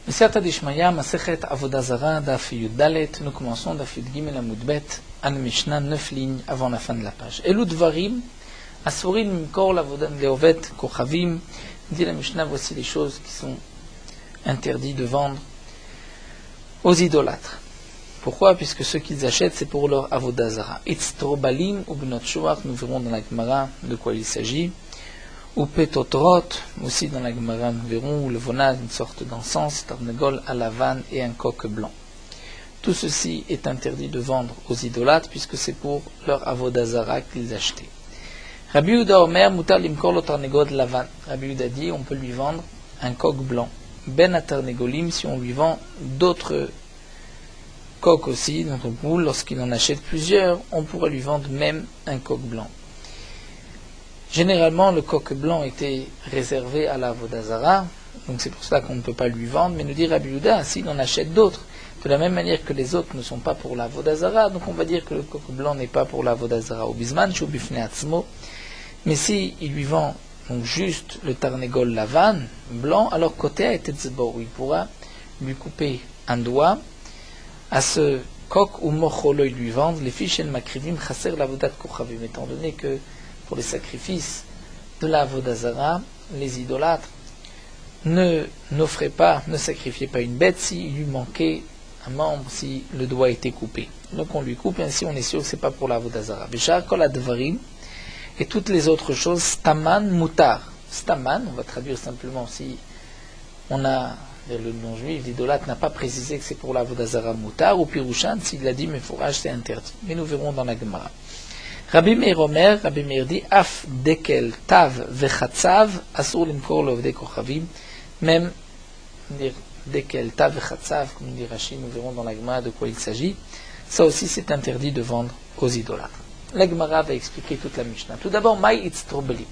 Mesiyata Dishmaya, Masechet Avodah Zara, Daf Yud Dalet. Nous commençons Daf Yud Gimel Amud Bet, Al Mishnah, 9 lignes avant la fin de la page. Elu Dvarim, Asurin Mimkor Lavodah Leovet Kochavim. Dit la Mishnah, voici les choses qui sont interdites de vendre aux idolâtres. Pourquoi? Puisque ce qu'ils achètent, c'est pour leur Avodah Zara. Itztrobalim ou Bnot Shuach, nous verrons dans la Gemara de quoi il s'agit. Ou Petotrot, aussi dans la Gemara, nous verrons, ou le Vonaz, une sorte d'encens, Tarnegol à la vanne et un coq blanc. Tout ceci est interdit de vendre aux idolâtres, puisque c'est pour leur Avodah Zara qu'ils achetaient. Rabbi Yehuda Omer, Mutar limkor lo Tarnegol lavan. Rabbi Yehuda dit, on peut lui vendre un coq blanc. Ben atarnegolim, si on lui vend d'autres coq aussi, notre poule, lorsqu'il en achète plusieurs, on pourra lui vendre même un coq blanc. Généralement, le coq blanc était réservé à la Avodah Zara, donc c'est pour ça qu'on ne peut pas lui vendre, mais nous dit Rabbi Yehuda, s'il en achète d'autres, de la même manière que les autres ne sont pas pour la Avodah Zara, donc on va dire que le coq blanc n'est pas pour la Avodah Zara au bisman, ou bifne atzmo, mais si il lui vend donc juste le tarnegol lavan, blanc, alors côté à etetzbo, il pourra lui couper un doigt. À ce coq ou mocholo, ils lui vendent les fiches el makrivim chaser l'avodat kochavim, étant donné que pour les sacrifices de la avodah zara, les idolâtres ne sacrifiaient pas une bête s'il lui manquait un membre, si le doigt était coupé. Donc on lui coupe, ainsi on est sûr que ce n'est pas pour la avodah zara. Bishar kol advarim, et toutes les autres choses, staman mutar. Staman, on va traduire simplement si on a le nom juif, l'idolâtre n'a pas précisé que c'est pour la avodah zara mutar, ou pirushan, s'il l'a dit, mais fourrage, c'est interdit. Mais nous verrons dans la Gemara. Rabbi Meir Omer, Rabbi Meir dit, af dekel tav vechatzav, asur limkor lovdei kochavim, même dekel tav vechatzav, comme dit Rashi, nous verrons dans la Gemara de quoi il s'agit. Ça aussi, c'est interdit de vendre aux idolâtres. La Gemara va expliquer toute la Mishnah. Tout d'abord, Maï itztrobalim.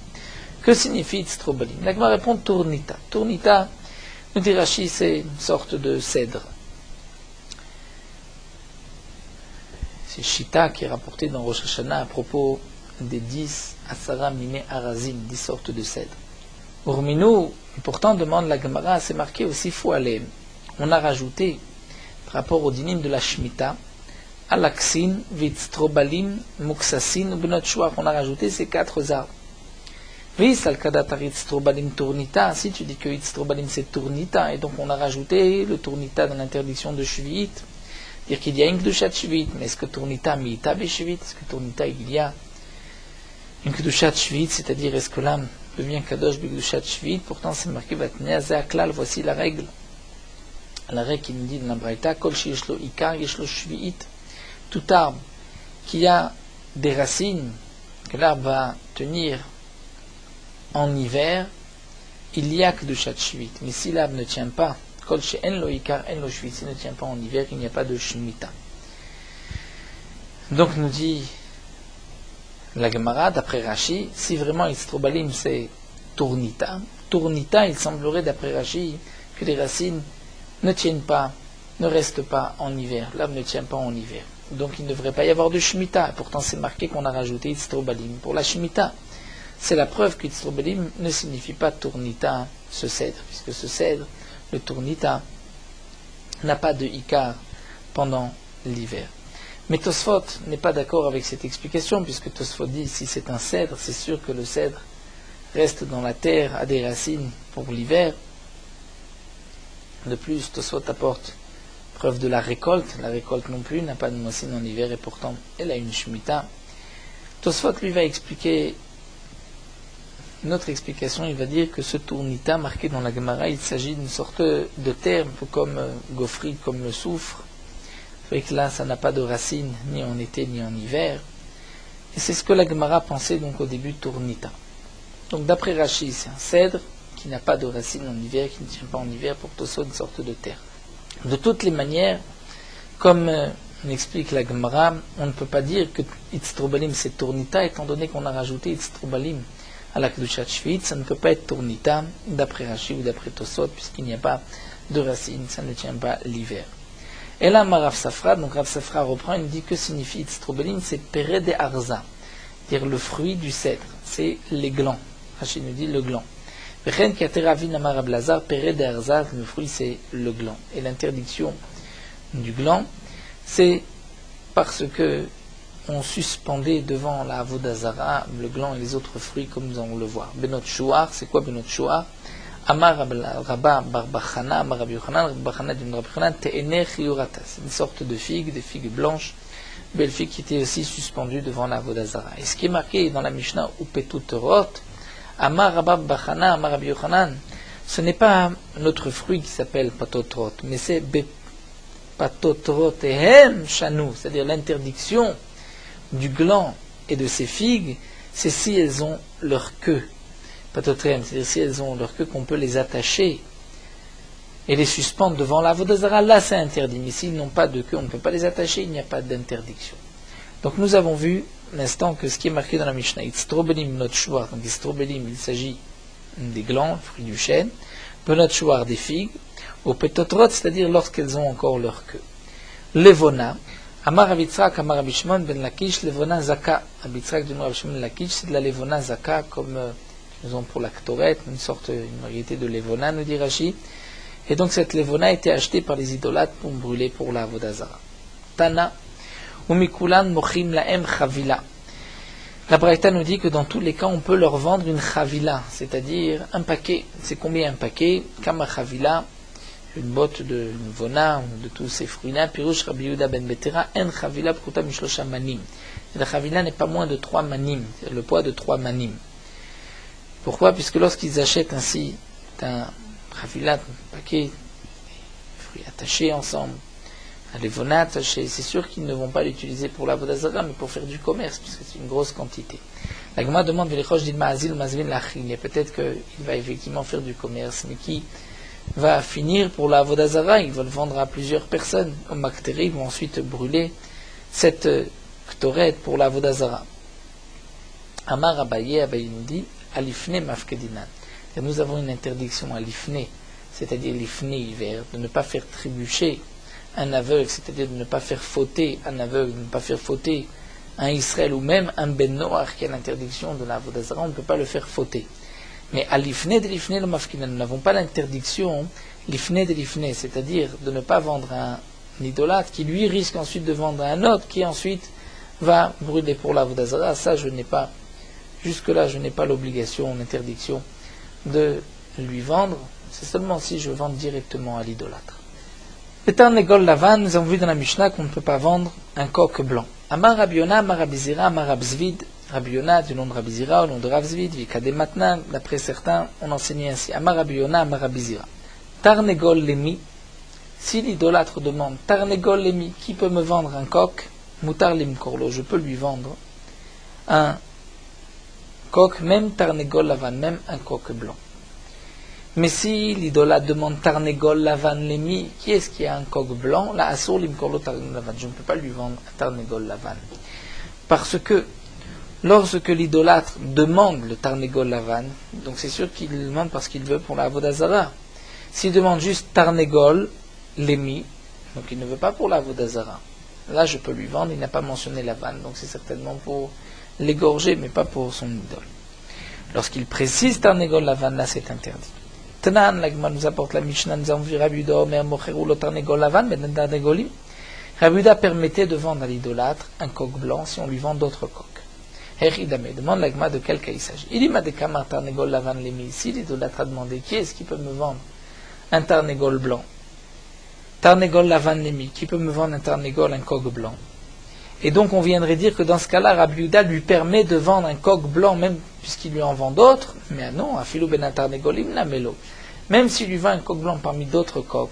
Que signifie itztrobalim? La Gemara répond tournita. Tournita, nous dit Rashi, c'est une sorte de cèdre. C'est Shita qui est rapporté dans Rosh Hashanah à propos des 10 Asara Mine Arazim, 10 sortes de cèdres. Urminou, pourtant, demande la Gemara, c'est marqué aussi Foualem. On a rajouté, par rapport au dinim de la Shemitah, Alaksin, Vitztrobalim, Muksasin, Bnot Shuach, on a rajouté ces 4 arbres. Vis al-Kadatar Itztrobalim Tournita, si tu dis que Itztrobalim c'est Tournita, et donc on a rajouté le Tournita dans l'interdiction de Shvi'it, dire qu'il y a une Kedushat Shvi'it, mais est-ce que Tournita Mi'ita Beshvi'it, est-ce que Tournita il y a une Kedushat Shvi'it, c'est-à-dire est-ce que l'âme devient Kadosh B'Kedushat Shvi'it, pourtant c'est marqué Vatnea Ze'aklal, voici la règle qui nous dit dans la Braïta, Kol Sheyeshlo Ikar Yeshlo Shvi'it, tout arbre qui a des racines, que l'arbre va tenir en hiver, il y a que de Shvi'it. Mais si l'arbre ne tient pas, Kol she'en lo ikar en lo shvi'it, s'il ne tient pas en hiver, il n'y a pas de Shemitah. Donc nous dit la Gemara, d'après Rashi, si vraiment Itztrobalim c'est Tournita, il semblerait d'après Rashi que les racines ne tiennent pas, ne restent pas en hiver. L'arbre ne tient pas en hiver. Donc il ne devrait pas y avoir de Shemitah. Pourtant c'est marqué qu'on a rajouté Itztrobalim pour la Shemitah. C'est la preuve que Itztrobalim ne signifie pas Tournita, ce cèdre, puisque ce cèdre, le Tournita, n'a pas de Ikar pendant l'hiver. Mais Tosfot n'est pas d'accord avec cette explication, puisque Tosfot dit si c'est un cèdre, c'est sûr que le cèdre reste dans la terre, a des racines pour l'hiver. De plus, Tosfot apporte preuve de la récolte non plus n'a pas de racines en hiver, et pourtant elle a une Shemitah. Tosfot lui va expliquer notre explication, il va dire que ce tournita marqué dans la Gemara, il s'agit d'une sorte de terre, un peu comme Gofri, comme le soufre. Fait que là, ça n'a pas de racines ni en été ni en hiver. Et c'est ce que la Gemara pensait donc au début de tournita. Donc d'après Rashi, c'est un cèdre qui n'a pas de racines en hiver, qui ne tient pas en hiver, pour Tosfot une sorte de terre. De toutes les manières, comme on explique la Gemara, on ne peut pas dire que Itztrobalim c'est tournita, étant donné qu'on a rajouté Itztrobalim à la Kedushat Shvi'it, ça ne peut pas être Tournita, d'après Rashi ou d'après Tosfot, puisqu'il n'y a pas de racines, ça ne tient pas l'hiver. Et là, Rav Safra, donc Rav Safra reprend, il dit que signifie Itztrobalim, c'est Pere de Arza, c'est-à-dire le fruit du cèdre, c'est les glands. Rashi nous dit le gland. Vechen kateravin amar Rab Lazar, pere de harzat, le fruit c'est le gland. Et l'interdiction du gland, c'est parce que on suspendait devant la avoda zara le gland et les autres fruits comme nous allons le voir. Benot shuar, c'est quoi benot shuar? Amar Rabba bar Bachana, Amar Rabbi Yochanan, Rabbi Bachana dit Rabbi Yochanan, te'ener chiyurata. C'est une sorte de figue, des figues blanches, belles figues qui étaient aussi suspendues devant la avoda zara. Et ce qui est marqué dans la Mishnah, upetutorot, Amar Rabba Bachana, Amar Rabbi Yochanan, ce n'est pas un autre fruit qui s'appelle patotrot, mais c'est patotrot et hem shanou, c'est-à-dire l'interdiction du gland et de ces figues, c'est si elles ont leur queue. Patotrem, c'est-à-dire si elles ont leur queue qu'on peut les attacher et les suspendre devant la avoda zara, là c'est interdit. Mais s'ils n'ont pas de queue, on ne peut pas les attacher, il n'y a pas d'interdiction. Donc nous avons vu l'instant que ce qui est marqué dans la Mishnah, Itztrobelim not shuar, donc Itztrobelim, il s'agit des glands, fruits du chêne, Benot shuar des figues, au petotrot, c'est-à-dire lorsqu'elles ont encore leur queue. Levona, Amar Rav Yitzhak, Amar Rabbi Shimon ben Lakish, Levona Zaka. Rabbi Yitzhak de Rabbi Shimon ben Lakish, c'est de la Levona Zaka, comme nous avons pour la Ktoret, une variété de Levona, nous dit Rashi. Et donc cette Levona a été achetée par les idolâtres pour brûler pour la avoda zara. Tana, Umikulan Mochim Laem Chavila. La Braïta nous dit que dans tous les cas, on peut leur vendre une Chavila, c'est-à-dire un paquet. C'est combien un paquet? Kama Chavila, une botte de Levona, ou de tous ces fruits-là. Pirush Rabbi Yehuda ben Betera, en Chavila Pruta Mishlosha Manim. La Chavila n'est pas moins de 3 manim, c'est le poids de 3 manim. Pourquoi? Puisque lorsqu'ils achètent ainsi un Chavila, un paquet, fruits attachés ensemble, un Levona attaché, c'est sûr qu'ils ne vont pas l'utiliser pour la avoda zara, mais pour faire du commerce, puisque c'est une grosse quantité. La Gemara demande, peut-être qu'il va effectivement faire du commerce, mais qui va finir pour la avoda zara, il va le vendre à plusieurs personnes. Au Makteri, ils vont ensuite brûler cette ktoret pour la avoda zara. Amar Abaye, Abaye nous dit, alifne mafkedinan. Nous avons une interdiction à l'ifne, c'est-à-dire l'ifne hiver, de ne pas faire trébucher un aveugle, c'est-à-dire de ne pas faire fauter un aveugle, de ne pas faire fauter un Israël ou même un Ben Noach qui a l'interdiction de la avoda zara, on ne peut pas le faire fauter. Mais à l'ifne de l'ifne le mafkina, nous n'avons pas l'interdiction l'ifne de l'ifne, c'est-à-dire de ne pas vendre un idolâtre qui lui risque ensuite de vendre un autre qui ensuite va brûler pour la avoda zara. Ça, jusque-là, je n'ai pas l'obligation, l'interdiction de lui vendre. C'est seulement si je vends directement à l'idolâtre. Pétan Negol Lavan, nous avons vu dans la Mishnah qu'on ne peut pas vendre un coq blanc. Amar Rabbi Yona, Amar Rabbi Zira, Amar Rabbi Zvid, Rabbi Yona du nom de Rabbi Zira, au nom de Rav Zvid, Vikade Matna, d'après certains, on enseignait ainsi. Amar Rabbi Yona, Amar Rabbi Zira. Tarnegol Lemi, si l'idolâtre demande Tarnegol Lemi, qui peut me vendre un coq? Mutar Lim Korlo, je peux lui vendre un coq, même Tarnegol Lavan, même un coq blanc. Mais si l'idolâtre demande Tarnegol Lavan Lemi, qui est-ce qui a un coq blanc? Là, Asur Lim Korlo Tarnegol Lavan, je ne peux pas lui vendre un Tarnegol Lavan. Parce que lorsque l'idolâtre demande le Tarnegol Lavan, donc c'est sûr qu'il le demande parce qu'il veut pour la avoda zara. S'il demande juste Tarnegol Lemi, donc il ne veut pas pour la avoda zara, là je peux lui vendre, il n'a pas mentionné Lavan, donc c'est certainement pour l'égorger, mais pas pour son idole. Lorsqu'il précise Tarnegol Lavan, là c'est interdit. Tanan, l'Agma nous apporte la Mishnah, nous avons vu Rabbi Yehuda, Omer Mocheru lo Tarnegol Lavan, mais Tarnegolim. Rabbi Yehuda permettait de vendre à l'idolâtre un coq blanc si on lui vend d'autres coqs. Heridame, demande l'Agma de quel cas il s'agit. Il dit Madekama Tarnegol Lavan Lemi. Si l'idolâtre a demandé qui est-ce qui peut me vendre un Tarnegol blanc, Tarnegol Lavan Lemi, qui peut me vendre un Tarnegol, un coq blanc? Et donc on viendrait dire que dans ce cas-là, Rabbi Yehuda lui permet de vendre un coq blanc, même puisqu'il lui en vend d'autres. Mais non, Afilou ben Tarnegolim namelo. Même s'il lui vend un coq blanc parmi d'autres coqs,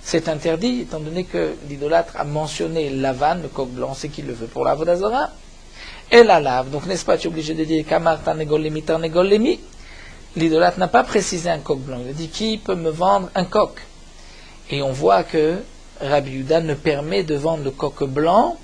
c'est interdit, étant donné que l'idolâtre a mentionné Lavan, le coq blanc, c'est qu'il le veut pour la avoda zara. Et la lave. Donc n'est-ce pas, tu es obligé de dire Kamar Tarnegol Lemi. L'idolâtre n'a pas précisé un coq blanc. Il a dit qui peut me vendre un coq? Et on voit que Rabbi Yehuda ne permet de vendre le coq blanc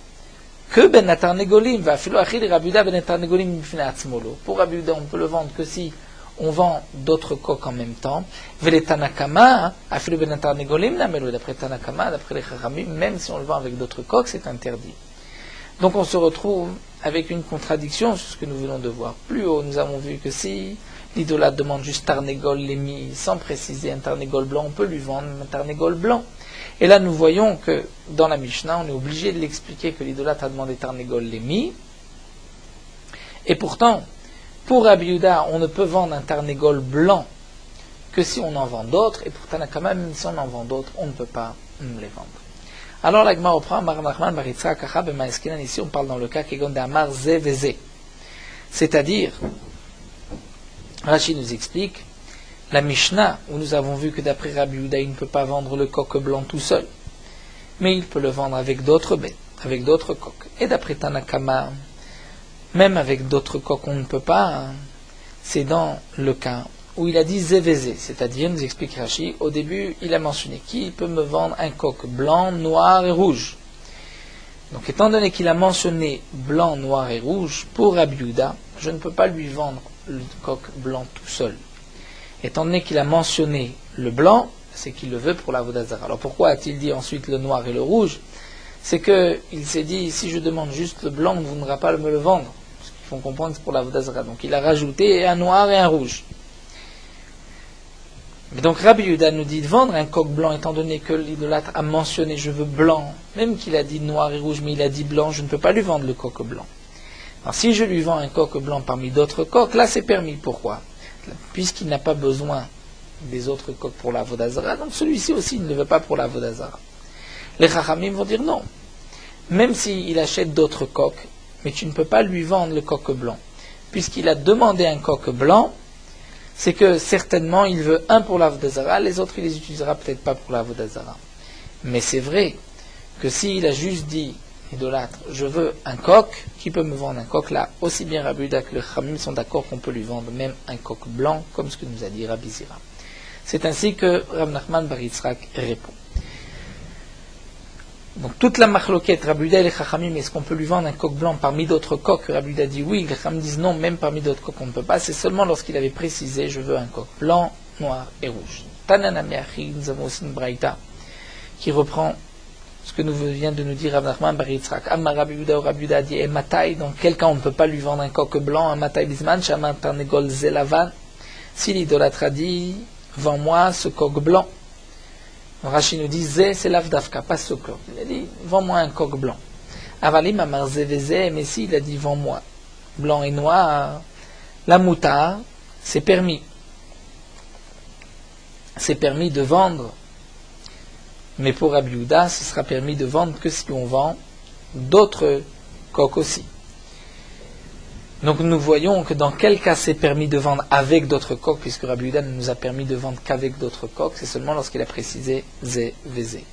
que ben Tarnegolim. Va filo achil Rabbi Yehuda ben Tarnegolim mifne atzmolo. Pour Rabbi Yehuda, on peut le vendre que si on vend d'autres coqs en même temps. Vele Tanakama, afilo ben Tarnegolim namelo. D'après Tanakama, d'après les Chachamim, même si on le vend avec d'autres coqs, c'est interdit. Donc on se retrouve avec une contradiction sur ce que nous venons de voir. Plus haut, nous avons vu que si l'idolâtre demande juste tarnégol lémi, sans préciser un tarnégol blanc, on peut lui vendre un tarnégol blanc. Et là, nous voyons que dans la Mishnah, on est obligé de l'expliquer que l'idolâtre a demandé tarnégol lémi. Et pourtant, pour Rabbi Yehuda, on ne peut vendre un tarnégol blanc que si on en vend d'autres, et pour Tanakama, même si on en vend d'autres, on ne peut pas les vendre. Alors la Gemara reprend, ici on parle dans le cas Kegon de Amar Ze Veze. C'est-à-dire, Rashi nous explique, la Mishnah, où nous avons vu que d'après Rabbi Yehuda, il ne peut pas vendre le coq blanc tout seul, mais il peut le vendre avec d'autres bêtes, avec d'autres coqs. Et d'après Tanakama, même avec d'autres coqs, on ne peut pas. C'est dans le cas où il a dit zévézé, c'est-à-dire, nous explique Rashi, au début, il a mentionné qui peut me vendre un coq blanc, noir et rouge. Donc, étant donné qu'il a mentionné blanc, noir et rouge, pour Rabbi Yehuda, je ne peux pas lui vendre le coq blanc tout seul. Étant donné qu'il a mentionné le blanc, c'est qu'il le veut pour la Avodah Zara. Alors, pourquoi a-t-il dit ensuite le noir et le rouge? C'est qu'il s'est dit, si je demande juste le blanc, vous ne voudrez pas me le vendre. Parce qu'ils font comprendre que c'est pour la Avodah Zara. Donc, il a rajouté un noir et un rouge. Et donc Rabbi Yehuda nous dit de vendre un coq blanc, étant donné que l'idolâtre a mentionné je veux blanc, même qu'il a dit noir et rouge, mais il a dit blanc, je ne peux pas lui vendre le coq blanc. Alors si je lui vends un coq blanc parmi d'autres coqs, là c'est permis. Pourquoi? Puisqu'il n'a pas besoin des autres coqs pour la Avodah Zara, donc celui-ci aussi il ne le veut pas pour la Avodah Zara. Les Chachamim vont dire non. Même s'il achète d'autres coqs, mais tu ne peux pas lui vendre le coq blanc. Puisqu'il a demandé un coq blanc, c'est que certainement il veut un pour la Avodah Zara, les autres il les utilisera peut-être pas pour la Avodah Zara. Mais c'est vrai que s'il a juste dit, idolâtre, je veux un coq, qui peut me vendre un coq là? Aussi bien Rabbi Yehuda que les Chachamim sont d'accord qu'on peut lui vendre même un coq blanc, comme ce que nous a dit Rabbi Zira. C'est ainsi que Rav Nachman bar Yitzhak répond. Donc toute la machloquette, Rabbi Yehuda et les Chachamim, est-ce qu'on peut lui vendre un coq blanc parmi d'autres coqs? Rabbi Yehuda dit oui, les Chachamim disent non, même parmi d'autres coqs on ne peut pas. C'est seulement lorsqu'il avait précisé je veux un coq blanc, noir et rouge. Tanan Amiachi, nous avons aussi une braïta qui reprend ce que nous vient de nous dire Rav Nachman bar Yitzhak. Amma Rabbi Yehuda ou Rabbi Yehuda dit et matai, dans quel cas on ne peut pas lui vendre un coq blanc, un matai bisman, shaman tarnegol zelavan, si l'idolâtre a dit vends-moi ce coq blanc. Rashi nous dit, Zé, c'est l'avdafka, pas ce coq. Il a dit, vends-moi un coq blanc. Avalim amar zévézé, mais si il a dit, vends-moi blanc et noir, la moutarde, c'est permis. C'est permis de vendre. Mais pour Rabbi Yehuda, ce sera permis de vendre que si on vend d'autres coqs aussi. Donc nous voyons que dans quel cas c'est permis de vendre avec d'autres coqs, puisque Rabbi Yehuda ne nous a permis de vendre qu'avec d'autres coqs, c'est seulement lorsqu'il a précisé Zé, Vézé.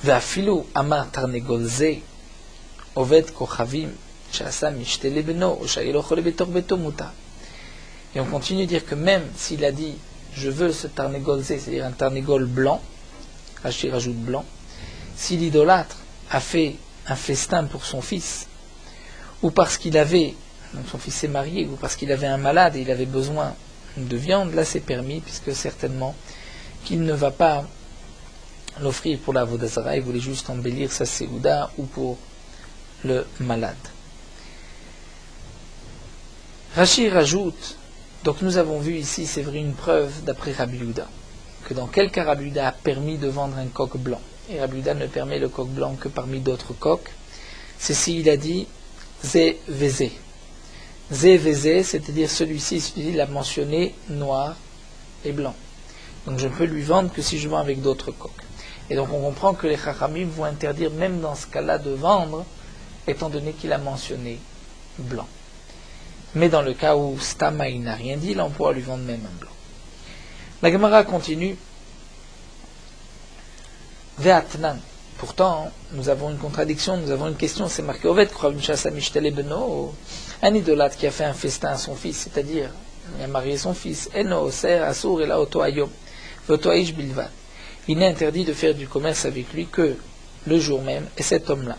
Ve'afilu amar tarnegol Zé, oved kochavim, she'asa mishte lebeno, ou she'ilo chole betor beto muta. Et on continue de dire que même s'il a dit je veux ce tarnegol Zé, c'est-à-dire un tarnegol blanc, Rashi rajoute blanc, si l'idolâtre a fait un festin pour son fils, ou parce qu'il avait, donc son fils est marié, ou parce qu'il avait un malade et il avait besoin de viande, là c'est permis, puisque certainement qu'il ne va pas l'offrir pour la Avodah Zara, il voulait juste embellir sa séouda ou pour le malade. Rashi rajoute, donc nous avons vu ici, c'est vrai, une preuve d'après Rabbi Yehuda, que dans quel cas Rabbi Yehuda a permis de vendre un coq blanc. Et Rabbi Yehuda ne permet le coq blanc que parmi d'autres coqs, c'est s'il a dit Zé Vézé. Zé Vézé, c'est-à-dire celui-ci, il a mentionné noir et blanc. Donc je ne peux lui vendre que si je vends avec d'autres coqs. Et donc on comprend que les Chachamim vont interdire même dans ce cas-là de vendre, étant donné qu'il a mentionné blanc. Mais dans le cas où Stama il n'a rien dit, là on pourra lui vendre même un blanc. La Gemara continue. Ve'atnan. Pourtant, nous avons une contradiction, nous avons une question, c'est marqué Oved Kravim Shasa Mishtele Beno, un idolâtre qui a fait un festin à son fils, c'est-à-dire, il a marié son fils, Eno Oser Asur Ela Oto Ayom, Voto Aish Bilvad. Il n'est interdit de faire du commerce avec lui que le jour même, et cet homme-là.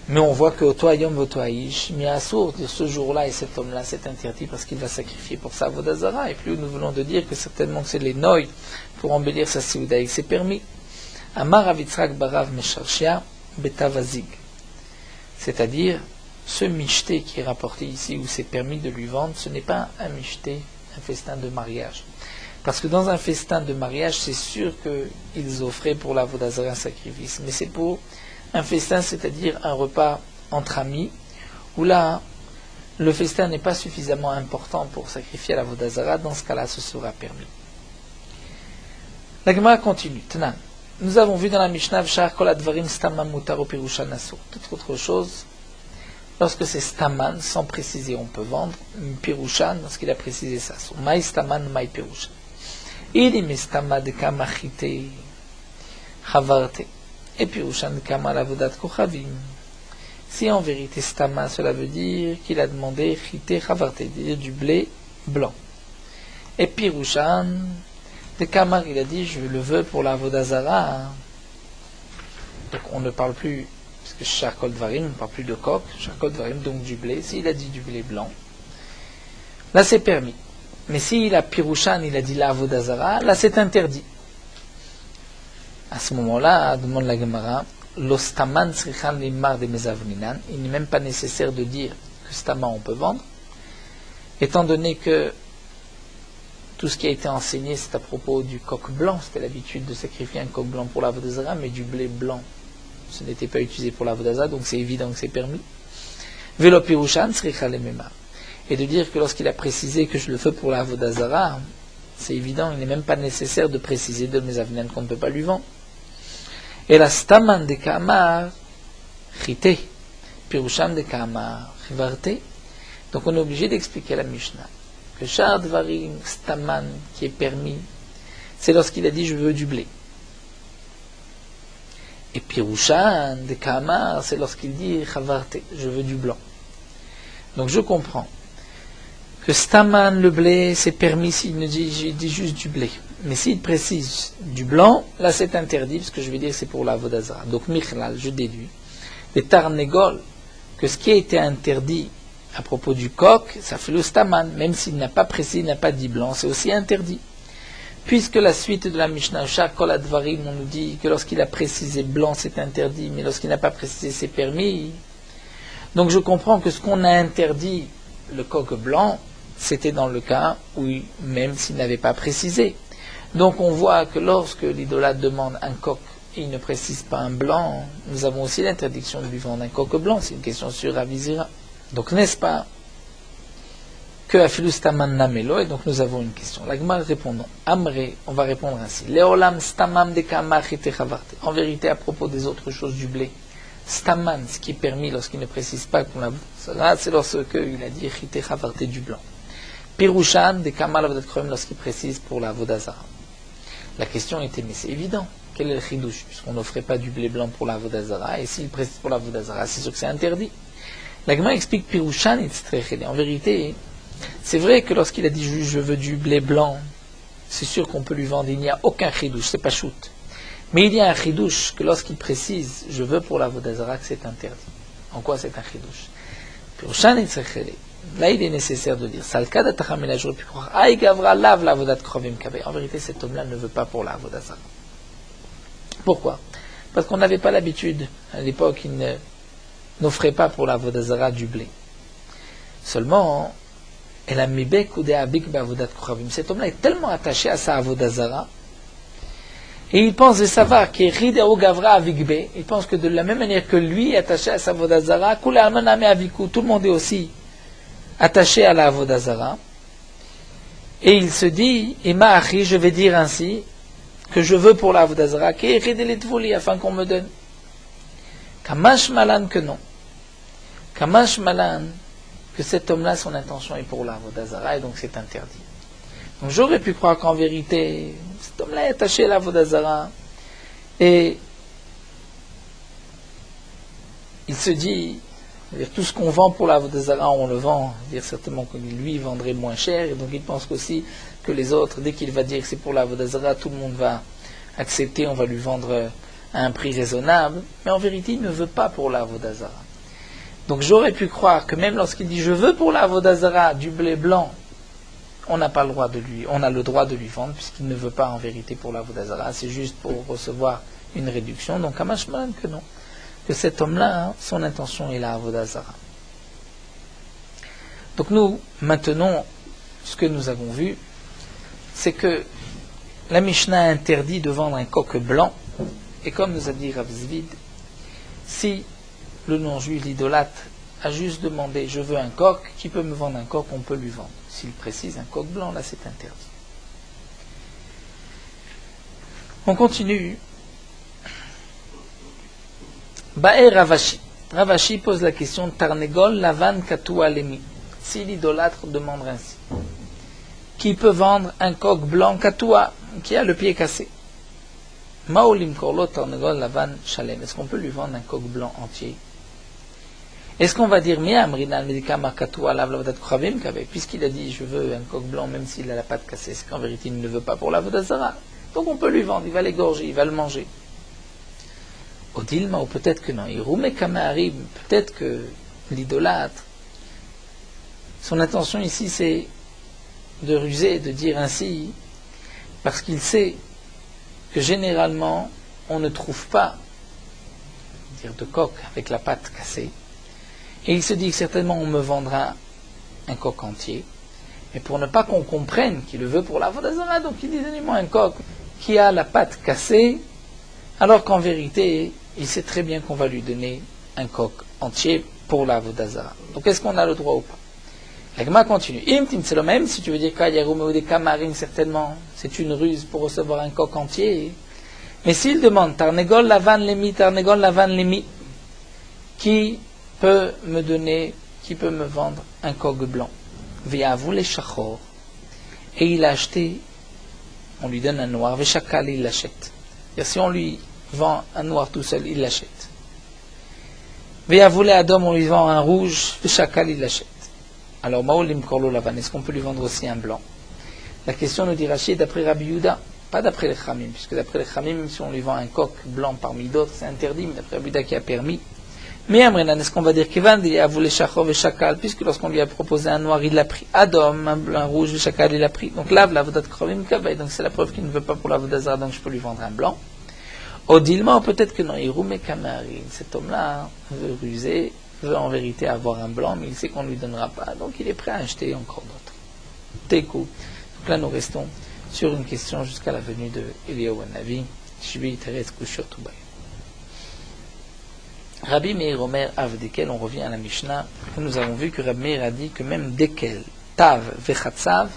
Mais on voit que Oto Ayom Voto Aish, mais Asur, dire ce jour-là et cet homme-là, c'est interdit parce qu'il va sacrifier pour sa Avodah Zara, et plus nous voulons de dire que certainement que c'est les noïs pour embellir sa séouda, c'est permis. Amar Rav Yitzhak barav Mesharshia betavazig. C'est-à-dire, ce michté qui est rapporté ici, où c'est permis de lui vendre, ce n'est pas un michté, un festin de mariage. Parce que dans un festin de mariage, c'est sûr qu'ils offraient pour la Vodazara un sacrifice. Mais c'est pour un festin, c'est-à-dire un repas entre amis, où là, le festin n'est pas suffisamment important pour sacrifier à la Vodazara. Dans ce cas-là, ce sera permis. La Gemara continue. Tanan. Nous avons vu dans la Mishnah, V'shar kol advarim stamam mutaro pirushan asur. Toute autre chose, lorsque c'est staman, sans préciser, on peut vendre. Pirushan, lorsqu'il a précisé ça. Maï staman, maï pirushan. Il est stama de kama chite chavarte. Et pirushan de kama lavodat kochavim. Si en vérité stama, cela veut dire qu'il a demandé chite chavarte, c'est-à-dire du blé blanc. Et pirushan de kama, il a dit je le veux pour la vodazara. Donc on ne parle plus, parce que Shakol Dvarim, on ne parle plus de coq, Shakol Dvarim, donc du blé. S'il a dit du blé blanc, là c'est permis. Mais s'il a Pirushan, il a dit la Avodazara, là c'est interdit. À ce moment-là, demande la Gemara, l'ostaman srichan limar de mezavninan, il n'est même pas nécessaire de dire que staman on peut vendre, étant donné que tout ce qui a été enseigné c'est à propos du coq blanc, c'était l'habitude de sacrifier un coq blanc pour la Avodazara, mais du blé blanc, ce n'était pas utilisé pour la Avodazara, donc c'est évident que c'est permis. Velo Pirushan srichan limar. Et de dire que lorsqu'il a précisé que je le fais pour la Vodazara, c'est évident, il n'est même pas nécessaire de préciser de mes avnian qu'on ne peut pas lui vendre. Et la staman de kamar, chite, pirushan de kamar, chivarte. Donc on est obligé d'expliquer la Mishnah que char dvarim staman qui est permis, c'est lorsqu'il a dit je veux du blé. Et pirushan de kamar, c'est lorsqu'il dit chavarte, je veux du blanc. Donc je comprends que staman, le blé, c'est permis s'il ne dit juste du blé. Mais s'il précise du blanc, là c'est interdit, parce que je vais dire c'est pour la vodazara. Donc michlal, je déduis, les tarnégol, que ce qui a été interdit à propos du coq, ça fait le staman, même s'il n'a pas précisé, il n'a pas dit blanc, c'est aussi interdit. Puisque la suite de la Mishnah, Shakol Advarim, on nous dit que lorsqu'il a précisé blanc, c'est interdit, mais lorsqu'il n'a pas précisé, c'est permis. Donc je comprends que ce qu'on a interdit, le coq blanc, c'était dans le cas où, même s'il n'avait pas précisé. Donc on voit que lorsque l'idolâtre demande un coq et il ne précise pas un blanc, nous avons aussi l'interdiction de lui vendre un coq blanc, c'est une question sur Avizira. Donc n'est-ce pas que Afilustaman Namelo, et donc nous avons une question. La Gemara répondant, Amré, on va répondre ainsi. Leolam stamam de kamachite chavarte. En vérité, à propos des autres choses du blé, staman, ce qui est permis lorsqu'il ne précise pas qu'on l'a, c'est lorsqu'il a dit chite chavarte du blanc. Pirushan de kamal avodat kroim lorsqu'il précise pour la vodazara. La question était, mais c'est évident, quel est le chidouche, puisqu'on n'offrait pas du blé blanc pour la vodazara, et s'il précise pour la vodazara, c'est sûr que c'est interdit. La Gemara explique Pirushan et en vérité, c'est vrai que lorsqu'il a dit je veux du blé blanc, c'est sûr qu'on peut lui vendre, il n'y a aucun chidouche, c'est pas shoot. Mais il y a un chidouche que lorsqu'il précise je veux pour la vodazara, que c'est interdit. En quoi c'est un chidouche? Pirushan et là, il est nécessaire de dire Salkada Tachamela, j'aurais pu croire Aïe Gavra lave la vodat krovim kabe. En vérité, cet homme-là ne veut pas pour la vodazara. Pourquoi? Parce qu'on n'avait pas l'habitude, à l'époque, il n'offrait pas pour la vodazara du blé. Seulement, elle a mis bek ou de abik bavodat krovim. Cet homme-là est tellement attaché à sa vodazara, et il pense de savoir qu'il rideo Gavra avikbe. Il pense que de la même manière que lui est attaché à sa vodazara, tout le monde est aussi attaché à la Avodazara, et il se dit, Ima Achi, je vais dire ainsi, que je veux pour la Avodazara, afin qu'on me donne. Kamash Malan que non. Kamash Malan, que cet homme-là, son intention est pour la Avodazara, et donc c'est interdit. Donc j'aurais pu croire qu'en vérité, cet homme-là est attaché à la Avodazara, et il se dit, tout ce qu'on vend pour la Vodazara, on le vend. Dire certainement que lui vendrait moins cher, et donc il pense aussi que les autres, dès qu'il va dire que c'est pour la Vodazara, tout le monde va accepter, on va lui vendre à un prix raisonnable. Mais en vérité, il ne veut pas pour la Vodazara. Donc j'aurais pu croire que même lorsqu'il dit je veux pour la Vodazara du blé blanc, on n'a pas le droit de lui, on a le droit de lui vendre, puisqu'il ne veut pas en vérité pour la Vodazara, c'est juste pour recevoir une réduction. Donc Kamashman que non. Que cet homme-là, son intention est la Avodazara. Donc nous maintenons ce que nous avons vu, c'est que la Mishnah interdit de vendre un coq blanc, et comme nous a dit Rav Zvid, si le non-juif, l'idolâtre, a juste demandé « je veux un coq », qui peut me vendre un coq, on peut lui vendre. S'il précise un coq blanc, là c'est interdit. On continue. Ba'er Ravashi. Ravashi pose la question Tarnegol lavan katua lemi. Si l'idolâtre demande ainsi, qui peut vendre un coq blanc katua, qui a le pied cassé? Maolim korlo tarnegol lavan shalem. Est-ce qu'on peut lui vendre un coq blanc entier? Est-ce qu'on va dire puisqu'il a dit je veux un coq blanc même s'il a la patte cassée, c'est qu'en vérité il ne le veut pas pour la avodat zara. Donc on peut lui vendre, il va l'égorger, il va le manger. Odilma, ou peut-être que non. Peut-être que l'idolâtre, son intention ici c'est de ruser, de dire ainsi, parce qu'il sait que généralement on ne trouve pas de coq avec la patte cassée. Et il se dit que certainement on me vendra un coq entier. Mais pour ne pas qu'on comprenne qu'il le veut pour la avodat zara, donc il dit donnez-moi un coq qui a la patte cassée, alors qu'en vérité, il sait très bien qu'on va lui donner un coq entier pour la avodat zara. Donc est-ce qu'on a le droit ou pas? La Gemara continue. C'est le même, si tu veux dire qu'il y a ou des camarines, certainement, c'est une ruse pour recevoir un coq entier. Mais s'il demande Tarnegol lavan lemi, qui peut me donner, qui peut me vendre un coq blanc? Ve'avu le shachor, et il a acheté, on lui donne un noir, ve'shakal, il l'achète. Et si on lui vend un noir tout seul, il l'achète. Ve'avu le adom, on lui vend un rouge, ve'shakal, il l'achète. Alors, maolim korlo lavan, est-ce qu'on peut lui vendre aussi un blanc? La question nous dit Rashi d'après Rabbi Yehuda, pas d'après les Chamim, puisque d'après les Chamim, si on lui vend un coq blanc parmi d'autres, c'est interdit, mais d'après Rabbi Yehuda qui a permis. Mais Amrenan, est-ce qu'on va dire Kevan, il a voulu Shachov et Shakal, puisque lorsqu'on lui a proposé un noir, il l'a pris. Adom, un rouge, et Shakal, il l'a pris. Donc là, l'avodat Krovim Kaveh, donc c'est la preuve qu'il ne veut pas pour l'avodat zara, donc je peux lui vendre un blanc. Odilma, ou peut-être que non, Iroum Kamari, cet homme-là veut ruser, veut en vérité avoir un blanc, mais il sait qu'on ne lui donnera pas, donc il est prêt à acheter encore d'autres. Tekou. Donc là, nous restons sur une question jusqu'à la venue de Eliyahu Hanavi, Shvi Teres Kushot Ubay. Rabbi Meir Omer Av Dekel, on revient à la Mishnah, nous avons vu que Rabbi Meir a dit que même Dekel, Tav, Vechatsav,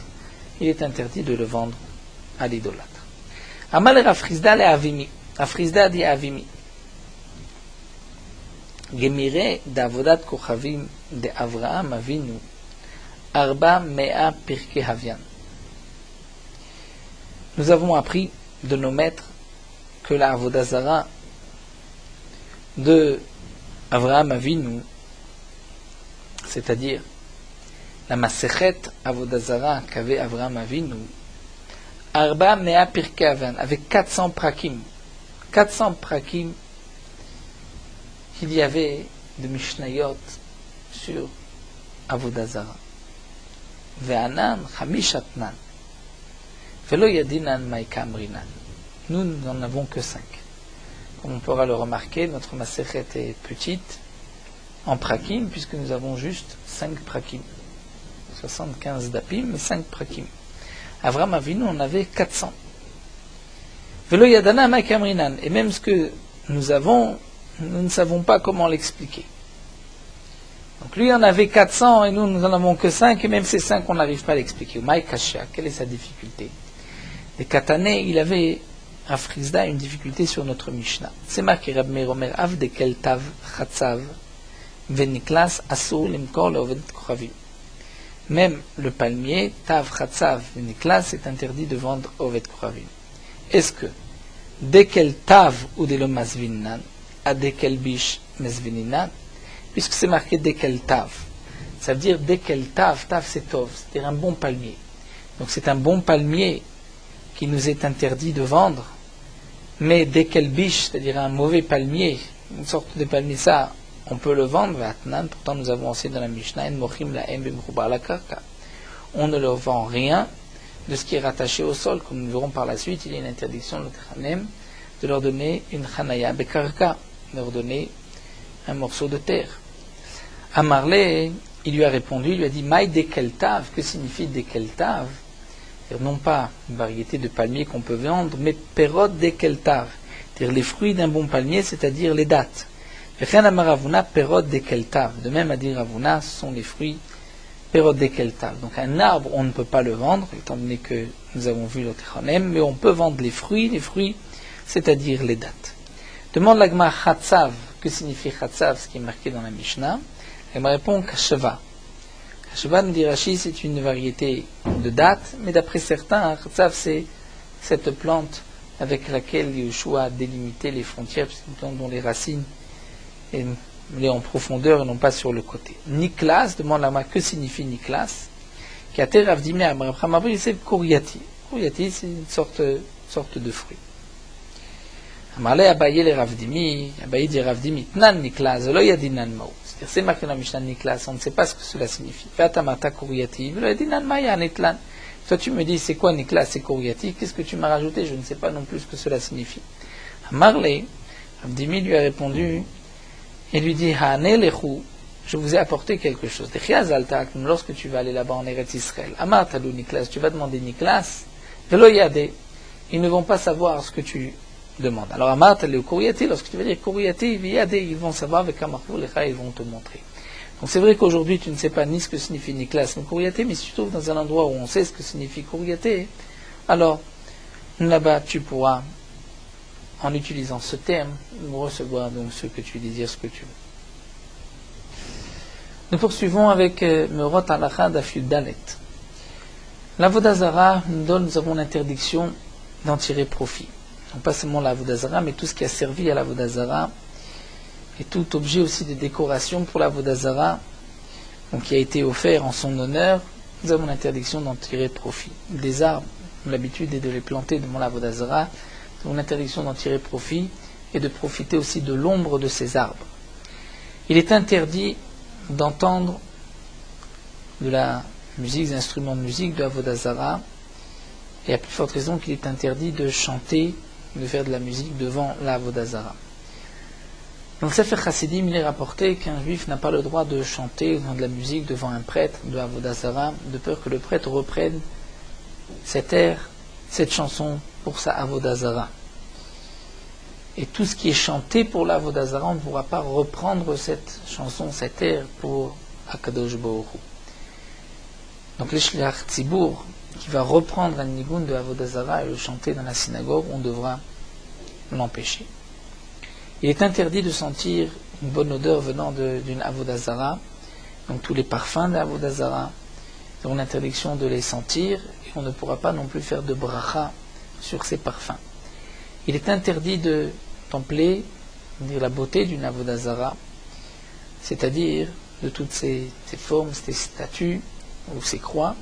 il est interdit de le vendre à l'idolâtre. Amal Rafrizda le Avimi. Rafrizda dit Avimi. Gemire d'avodat kochavim de Avraham Avinu, Arba Mea Pirke Havian. Nous avons appris de nos maîtres que la avodah zara de Avraham Avinu, c'est-à-dire la Masechet avodah zara qu'avait Avraham Avinu, Arba Mea Pirke Havian, avec 400 prakim. 400 prakim qu'il y avait de Mishnayot sur avodah zara. Ve'anan chamishatnan. Velo yadinan maikamrinan. Nous n'en avons que 5. Comme on pourra le remarquer, notre Masechet est petite en prakim, puisque nous avons juste 5 prakim. 75 dapim, mais 5 prakim. Avraham Avinu en avait 400. Velo yadana maikamrinan. Et même ce que nous avons, nous ne savons pas comment l'expliquer. Donc lui en avait 400 et nous n'en avons que 5, et même ces 5 on n'arrive pas à l'expliquer. Maïkasha, quelle est sa difficulté? Les Katané, il avait à Frisda une difficulté sur notre Mishnah. C'est marqué Rabbi Meir Omer Av Dekel Tav Chatzav Veniklas Asur Limkor Leovedet Kochavim. Même le palmier Tav Chatzav Veniklas est interdit de vendre Oved Kochavim. Est-ce que Dekel Tav ou Delo Masvinan à Dekel Bish Mesvininan, puisque c'est marqué Dekel Tav, ça veut dire Dekel Tav, Tav c'est Tov, c'est-à-dire un bon palmier. Donc c'est un bon palmier qui nous est interdit de vendre, mais Dekel Bish, c'est-à-dire un mauvais palmier, une sorte de palmier, ça, on peut le vendre, pourtant nous avons enseigné dans la Mishnah, on ne leur vend rien de ce qui est rattaché au sol, comme nous verrons par la suite, il y a une interdiction de leur donner une chanaya bekarka, leur donner un morceau de terre. Amarle, il lui a répondu, il lui a dit Maï dekeltav, que signifie dekeltav? Non pas une variété de palmiers qu'on peut vendre, mais perot dekeltav, c'est-à-dire les fruits d'un bon palmier, c'est-à-dire les dattes. Perot dekeltav, de même à dire Ravuna, ce sont les fruits perot dekeltav. Donc un arbre, on ne peut pas le vendre, étant donné que nous avons vu le Techonem, mais on peut vendre les fruits, c'est-à-dire les dattes. Demande l'agma chatzav, que signifie chatzav, ce qui est marqué dans la Mishnah. Elle me répond kasheva. Kasheva, nous dit Rashi, c'est une variété de dattes, mais d'après certains, chatzav, c'est cette plante avec laquelle Yeshua a délimité les frontières, c'est une plante dont les racines sont en profondeur et non pas sur le côté. Niklas, demande l'agma, que signifie Niklas? Kater Ravdimi Amrabri, c'est Kouriati. Kouriati, c'est une sorte de fruit. Amarle Abaye le Ravdimi, Abaye dit Ravdimi, Tnan Niklas, Lo Yadinan Mao. C'est-à-dire, c'est marqué dans la Mishnah Niklas, on ne sait pas ce que cela signifie. Fatamata Kouriati, Lo Yadinan Maya Netlan. Toi, tu me dis, c'est quoi Niklas, c'est Kouriati? Qu'est-ce que tu m'as rajouté? Je ne sais pas non plus ce que cela signifie. Amarle, Ravdimi lui a répondu, et lui dit, Hane Lechu, je vous ai apporté quelque chose. Lorsque tu vas aller là-bas en Eretz Israël, Amar Talou Niklas, tu vas demander Niklas, Velo Yade, ils ne vont pas savoir ce que tu demandes. Alors Amar Talou Kouriati, lorsque tu vas dire Kouriati, Yade, ils vont savoir, avec Amarkou Lecha, ils vont te montrer. Donc c'est vrai qu'aujourd'hui tu ne sais pas ni ce que signifie Niklas ni Kouriati, mais si tu te trouves dans un endroit où on sait ce que signifie Kouriati, alors là-bas tu pourras, en utilisant ce terme, recevoir donc ce que tu désires, ce que tu veux. Nous poursuivons avec Meurot Halacha d'Afyud Dalet. L'Avodah Zara, nous avons l'interdiction d'en tirer profit. Non pas seulement l'Avodah Zara, mais tout ce qui a servi à l'Avodah Zara, et tout objet aussi de décoration pour l'Avodah Zara, donc qui a été offert en son honneur, nous avons l'interdiction d'en tirer profit. Des arbres, l'habitude est de les planter devant l'Avodah Zara, nous avons l'interdiction d'en tirer profit et de profiter aussi de l'ombre de ces arbres. Il est interdit d'entendre de la musique, des instruments de musique, de Avodah Zara, et à plus forte raison qu'il est interdit de chanter, de faire de la musique devant la Avodah Zara. Dans le Sefer Chassidim, il est rapporté qu'un juif n'a pas le droit de chanter de la musique devant un prêtre de Avodah Zara, de peur que le prêtre reprenne cet air, cette chanson pour sa Avodah Zara. Et tout ce qui est chanté pour la Avodah Zara, on ne pourra pas reprendre cette chanson, cet air pour Akadosh Baruch Hu. Donc le Shliach Tzibur, qui va reprendre un nigun de Avodah Zara et le chanter dans la synagogue, on devra l'empêcher. Il est interdit de sentir une bonne odeur venant d'une Avodah Zara, donc tous les parfums de l'Avodah Zara, nous avons l'interdiction de les sentir, et on ne pourra pas non plus faire de bracha sur ces parfums. Il est interdit de contempler la beauté d'une Avodah Zara, c'est-à-dire de toutes ces formes, ces statues ou ces croix,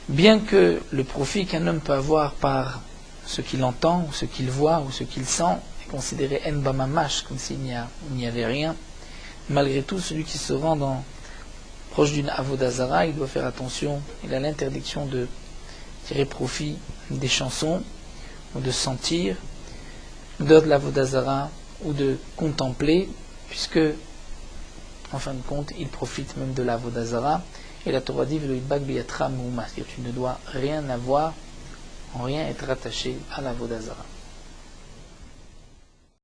bien que le profit qu'un homme peut avoir par ce qu'il entend, ou ce qu'il voit, ou ce qu'il sent, est considéré en bamamash, comme s'il n'y avait rien. Malgré tout, celui qui se rend proche d'une Avodah Zara, il doit faire attention, il a l'interdiction de tirer profit des chansons, ou de sentir, de l'Avodah Zara, ou de contempler, puisque, en fin de compte, il profite même de l'Avodah Zara. Et la Torah dit, tu ne dois rien avoir, en rien être attaché à l'Avodah Zara.